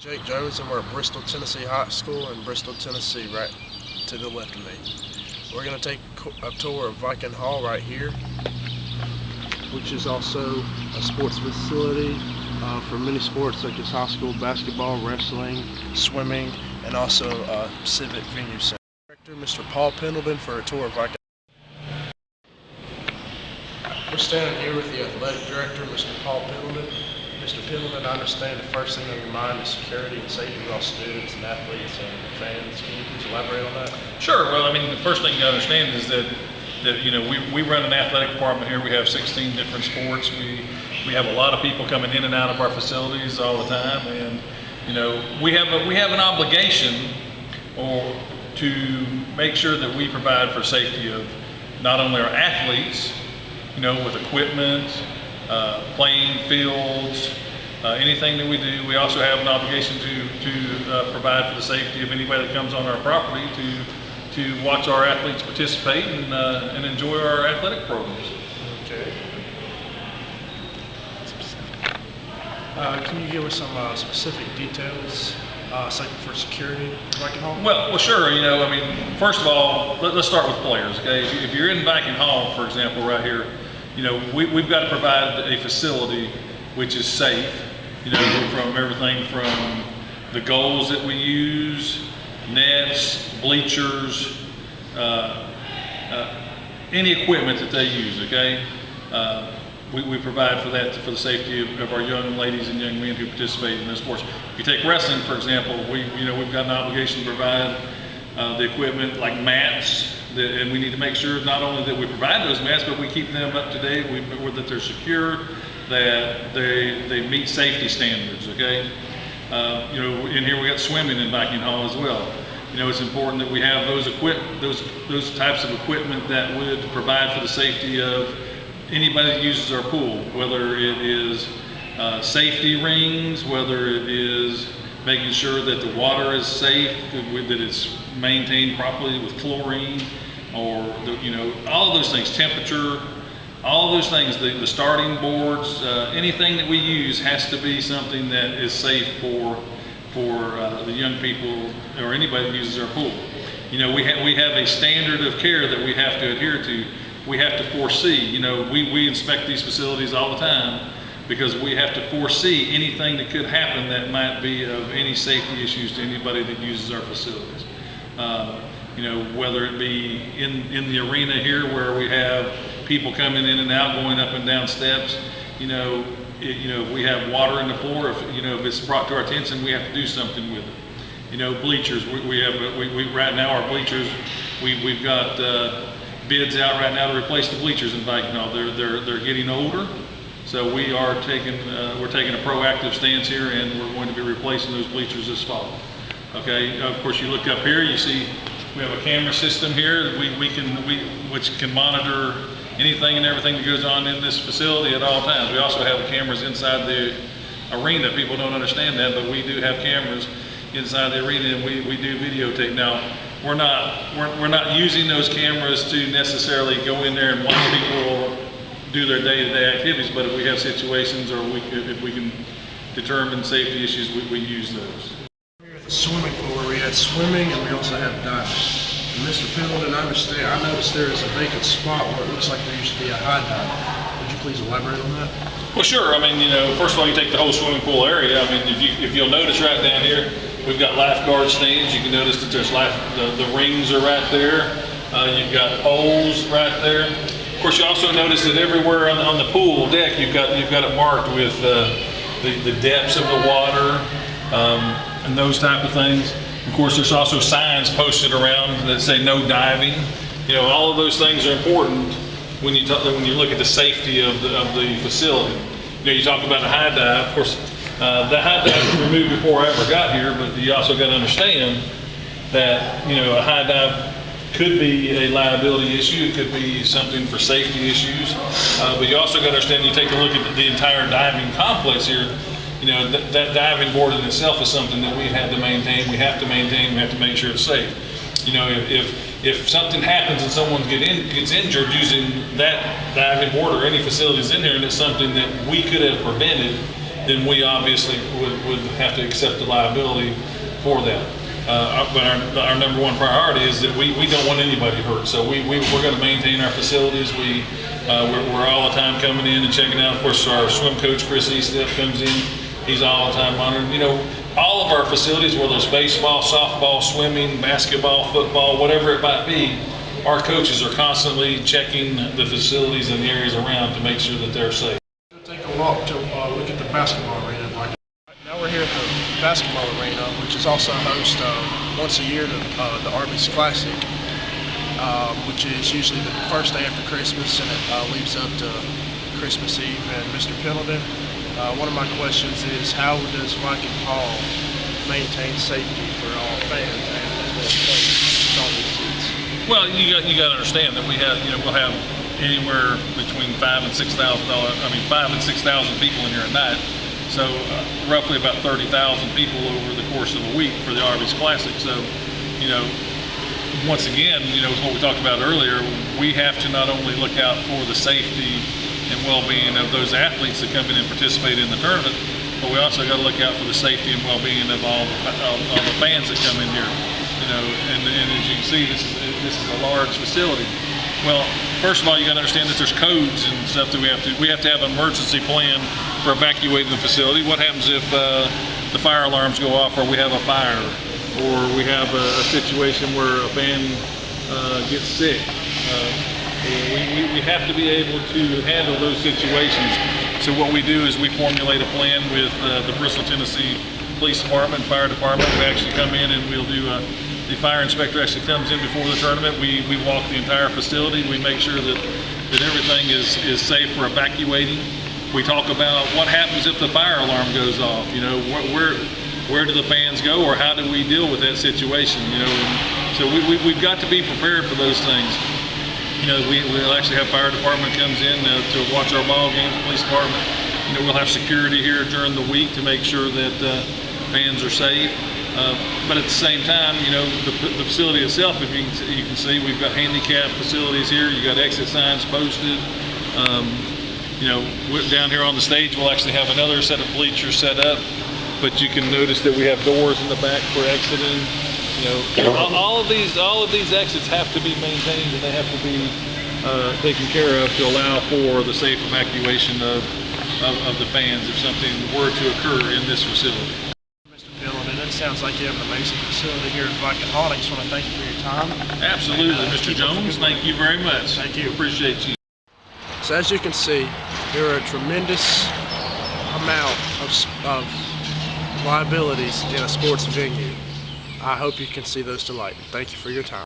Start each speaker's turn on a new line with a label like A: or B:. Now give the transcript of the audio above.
A: Jake Jones, and we're at Bristol, Tennessee High School in Bristol, Tennessee, right to the left of me. We're going to take a tour of Viking Hall right here, which is also a sports facility for many sports such as high school basketball, wrestling, swimming, and also a civic venue center. Director Mr. Paul Pendleton for a tour of Viking. We're standing here with the athletic director, Mr. Paul Pendleton. Mr. Pendleton, I understand the first thing on your mind is security and safety of all students and athletes and fans. Can you please elaborate on that?
B: Sure. Well, I mean, the first thing you understand is that we run an athletic department here. We have 16 different sports. We have a lot of people coming in and out of our facilities all the time, and we have an obligation to make sure that we provide for safety of not only our athletes, with equipment, playing fields, anything that we do. We also have an obligation to provide for the safety of anybody that comes on our property to watch our athletes participate and enjoy our athletic programs.
A: Okay. Can you give us some specific details, for security at Viking Hall?
B: Well, sure. I mean, first of all, let's start with players. Okay, if you're in Viking Hall, for example, right here, we've got to provide a facility which is safe. From everything from the goals that we use, nets, bleachers, any equipment that they use. Okay, we provide for that for the safety of our young ladies and young men who participate in those sports. If you take wrestling, for example, we've got an obligation to provide the equipment like mats. And we need to make sure not only that we provide those mats, but we keep them up to date, that they're secure, that they meet safety standards. Okay, in here we got swimming in Viking Hall as well. It's important that we have those types of equipment that would provide for the safety of anybody that uses our pool, whether it is safety rings, whether it is making sure that the water is safe, that it's maintained properly with chlorine, or all of those things, temperature, all of those things, the starting boards, anything that we use has to be something that is safe for the young people or anybody that uses our pool. We have a standard of care that we have to adhere to. We have to foresee. We inspect these facilities all the time, because we have to foresee anything that could happen that might be of any safety issues to anybody that uses our facilities. Whether it be in the arena here where we have people coming in and out, going up and down steps, if we have water in the floor, if it's brought to our attention, we have to do something with it. Bleachers, we right now our bleachers, we've got bids out right now to replace the bleachers in Viking Hall. They're getting older. So we are taking a proactive stance here, and we're going to be replacing those bleachers this fall. Okay. Of course, you look up here, you see we have a camera system here which can monitor anything and everything that goes on in this facility at all times. We also have cameras inside the arena. People don't understand that, but we do have cameras inside the arena, and we do videotape. Now, we're not using those cameras to necessarily go in there and watch people do their day-to-day activities, but if we have situations or if we can determine safety issues, we use those.
A: Here at the swimming pool, where we had swimming and we also have diving. And Mr. Pendleton, I noticed there is a vacant spot where it looks like there used to be a high dive. Would you please elaborate on that?
B: Well, sure. I mean, first of all, you take the whole swimming pool area. I mean, if you'll notice right down here, we've got lifeguard stands. You can notice that there's the rings are right there. You've got poles right there. Of course, you also notice that everywhere on the pool deck, you've got it marked with the depths of the water and those type of things. Of course, there's also signs posted around that say no diving. All of those things are important when you look at the safety of the facility. You talk about a high dive. Of course, the high dive was removed before I ever got here, but you also got to understand that a high dive could be a liability issue. It could be something for safety issues. But you also got to understand, you take a look at the entire diving complex here, that diving board in itself is something that we have to maintain. We have to make sure it's safe. If something happens and someone gets injured using that diving board or any facilities in there, and it's something that we could have prevented, then we obviously would have to accept the liability for that. But our number one priority is that we don't want anybody hurt. So we're going to maintain our facilities. We're all the time coming in and checking out. Of course, our swim coach, Chris Eastep, comes in. He's all the time monitoring. You know, all of our facilities, whether it's baseball, softball, swimming, basketball, football, whatever it might be, our coaches are constantly checking the facilities and the areas around to make sure that they're safe.
A: We'll take a walk to look at the basketball arena. Now we're here at the basketball arena, which is also host once a year to the Arby's Classic, which is usually the first day after Christmas, and it leads up to Christmas Eve. And Mr. Pendleton, one of my questions is, how does Viking Hall maintain safety for all fans and the players on these seats?
B: Well, you got to understand that we'll have anywhere between 5,000 and 6,000 people in here at night. So roughly about 30,000 people over the course of a week for the Arby's Classic. So, you know, once again, you know, what we talked about earlier, we have to not only look out for the safety and well-being of those athletes that come in and participate in the tournament, but we also got to look out for the safety and well-being of all the fans that come in here. You know, and as you can see, this is a large facility. Well, first of all, you got to understand that there's codes and stuff that we have to have an emergency plan for evacuating the facility. What happens if the fire alarms go off, or we have a fire, or we have a situation where a fan gets sick? We have to be able to handle those situations. So what we do is we formulate a plan with the Bristol, Tennessee Police Department, Fire Department. We actually come in and we'll do the fire inspector actually comes in before the tournament. We walk the entire facility. We make sure that everything is safe for evacuating. We talk about what happens if the fire alarm goes off. You know, where do the fans go, or how do we deal with that situation? You know, and so we've got to be prepared for those things. You know, we'll actually have fire department comes in to watch our ball games, police department. You know, we'll have security here during the week to make sure that fans are safe. But at the same time, you know, the facility itself, if you can see, we've got handicap facilities here. You got exit signs posted. You know, down here on the stage, we'll actually have another set of bleachers set up. But you can notice that we have doors in the back for exiting. You know, all of these exits have to be maintained, and they have to be taken care of to allow for the safe evacuation of the fans if something were to occur in this facility.
A: Mr. Pendleton, it sounds like you have an amazing facility here at Viking Hall. I just want to thank you for your time.
B: Absolutely, Mr. Jones. Thank you very much.
A: Thank you.
B: Appreciate you.
A: So as you can see, there are a tremendous amount of liabilities in a sports venue. I hope you can see those to light. Thank you for your time.